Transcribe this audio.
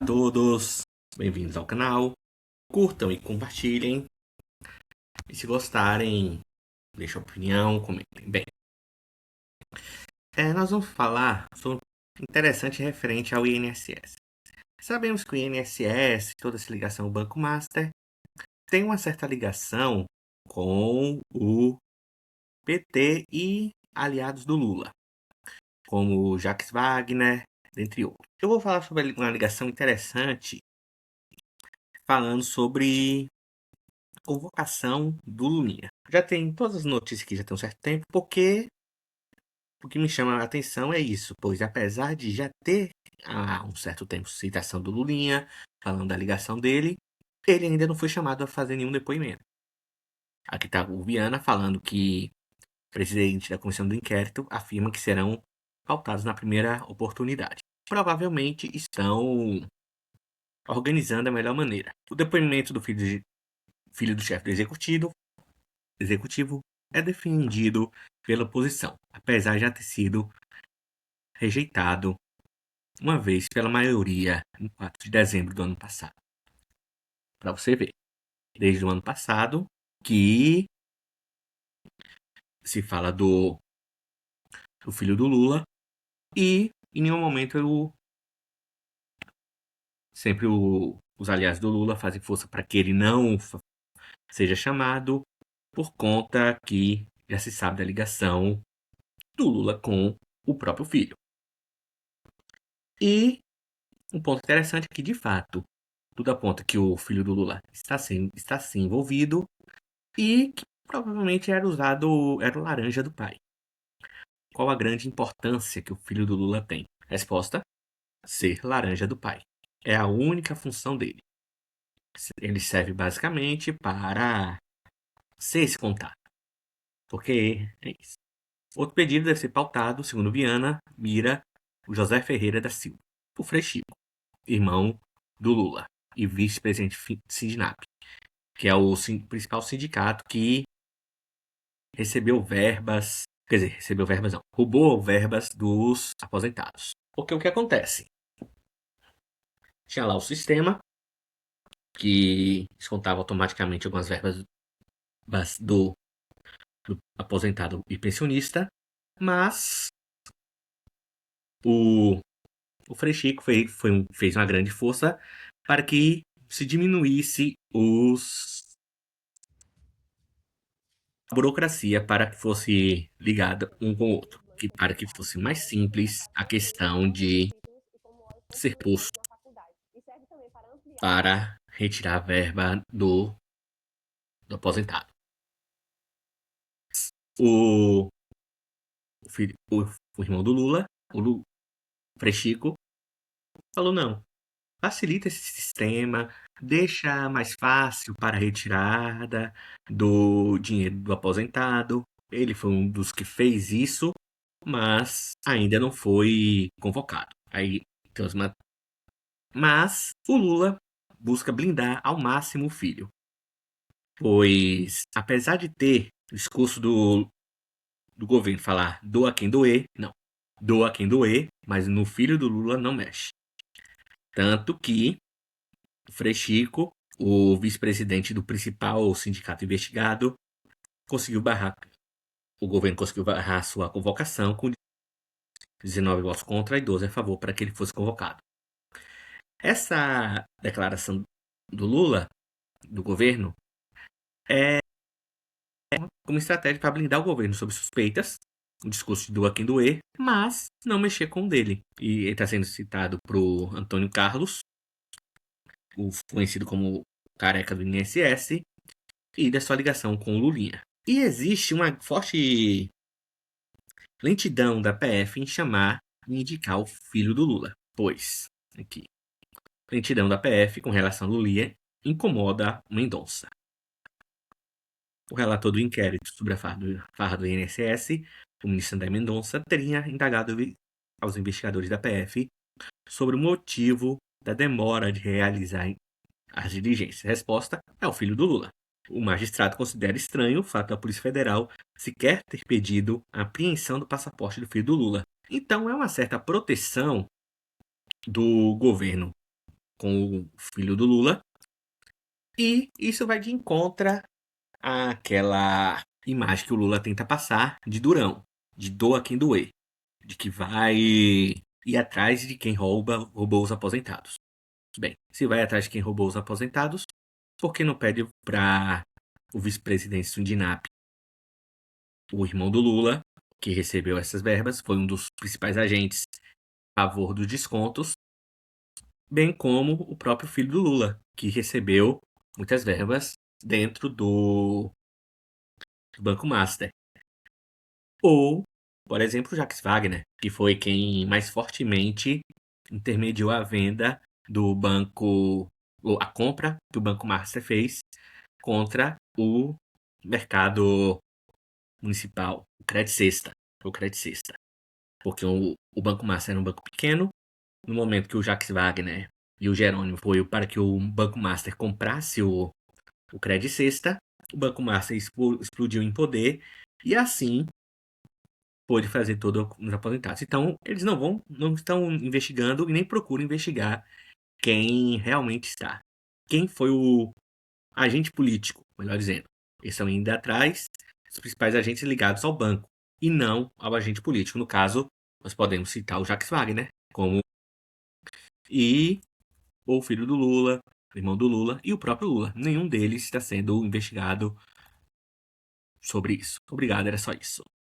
Todos, bem-vindos ao canal. Curtam e compartilhem. E se gostarem, deixem a opinião, comentem. Bem, nós vamos falar sobre um interessante referente ao INSS. Sabemos que o INSS, toda essa ligação ao Banco Master, tem uma certa ligação com o PT e aliados do Lula, como o Jacques Wagner, dentre outros. Eu vou falar sobre uma ligação interessante, falando sobre convocação do Lulinha. Já tem todas as notícias que já tem um certo tempo, porque o que me chama a atenção é isso, pois apesar de já ter há um certo tempo citação do Lulinha, falando da ligação dele, ele ainda não foi chamado a fazer nenhum depoimento. Aqui está o Viana falando que o presidente da comissão do inquérito afirma que serão pautados na primeira oportunidade. Provavelmente estão organizando a melhor maneira. O depoimento do filho do chefe do executivo é defendido pela oposição, apesar de já ter sido rejeitado uma vez pela maioria em 4 de dezembro do ano passado. Para você ver, desde o ano passado que se fala do filho do Lula e em nenhum momento sempre os aliados do Lula fazem força para que ele não seja chamado, por conta que já se sabe da ligação do Lula com o próprio filho. E um ponto interessante é que, de fato, tudo aponta que o filho do Lula está sim envolvido e que provavelmente era o laranja do pai. Qual a grande importância que o filho do Lula tem? Resposta: ser laranja do pai. É a única função dele. Ele serve basicamente para ser esse contato. Porque é isso. Outro pedido deve ser pautado, segundo Viana, mira o José Ferreira da Silva, o Frei Chico, irmão do Lula e vice-presidente do Sindinap, que é o principal sindicato que roubou verbas dos aposentados. Porque o que acontece? Tinha lá o sistema que descontava automaticamente algumas verbas do aposentado e pensionista, mas o Frei Chico fez uma grande força para que se diminuísse a burocracia para que fosse ligada um com o outro, para que fosse mais simples a questão de ser posto para retirar a verba do aposentado. O irmão do Lula, o Frei Chico, falou: não, facilita esse sistema, deixa mais fácil para a retirada do dinheiro do aposentado. Ele foi um dos que fez isso, mas ainda não foi convocado. Aí tem Mas o Lula busca blindar ao máximo o filho, pois apesar de ter o discurso do governo falar doa quem doer, não, doa quem doer, mas no filho do Lula não mexe. Tanto que o Frei Chico, o vice-presidente do principal sindicato investigado, o governo conseguiu barrar sua convocação com 19 votos contra e 12 a favor para que ele fosse convocado. Essa declaração do Lula, do governo, é como estratégia para blindar o governo sob suspeitas, o discurso de doa quem doer, mas não mexer com o dele. E ele está sendo citado pro Antônio Carlos, o conhecido como careca do INSS, e da sua ligação com o Lulinha. E existe uma forte lentidão da PF em chamar e indicar o filho do Lula, pois, aqui, lentidão da PF com relação a Lulinha incomoda Mendonça. O relator do inquérito sobre a farra do INSS, o ministro André Mendonça, teria indagado aos investigadores da PF sobre o motivo da demora de realizar as diligências. A resposta é o filho do Lula. O magistrado considera estranho o fato da Polícia Federal sequer ter pedido a apreensão do passaporte do filho do Lula. Então, é uma certa proteção do governo com o filho do Lula. E isso vai de encontro àquela imagem que o Lula tenta passar de durão, de doa quem doer, de que vai ir atrás de quem roubou os aposentados. Bem, se vai atrás de quem roubou os aposentados, por que não pede para o vice-presidente Sundinap, o irmão do Lula, que recebeu essas verbas, foi um dos principais agentes a favor dos descontos, bem como o próprio filho do Lula, que recebeu muitas verbas dentro do Banco Master. Ou, por exemplo, o Jacques Wagner, que foi quem mais fortemente intermediou a venda do banco, ou a compra que o Banco Master fez contra o mercado municipal, o Credit Sexta, o Credit Sexta. Porque o Banco Master era um banco pequeno, no momento que o Jacques Wagner e o Jerônimo foi para que o Banco Master comprasse o Credit Sexta, o Banco Master explodiu em poder e assim pôde fazer todo os aposentados. Então, eles não estão investigando e nem procuram investigar quem realmente está. Quem foi o agente político, melhor dizendo. Eles estão indo atrás dos principais agentes ligados ao banco e não ao agente político. No caso, nós podemos citar o Jacques Wagner como e o filho do Lula, o irmão do Lula e o próprio Lula. Nenhum deles está sendo investigado sobre isso. Obrigado, era só isso.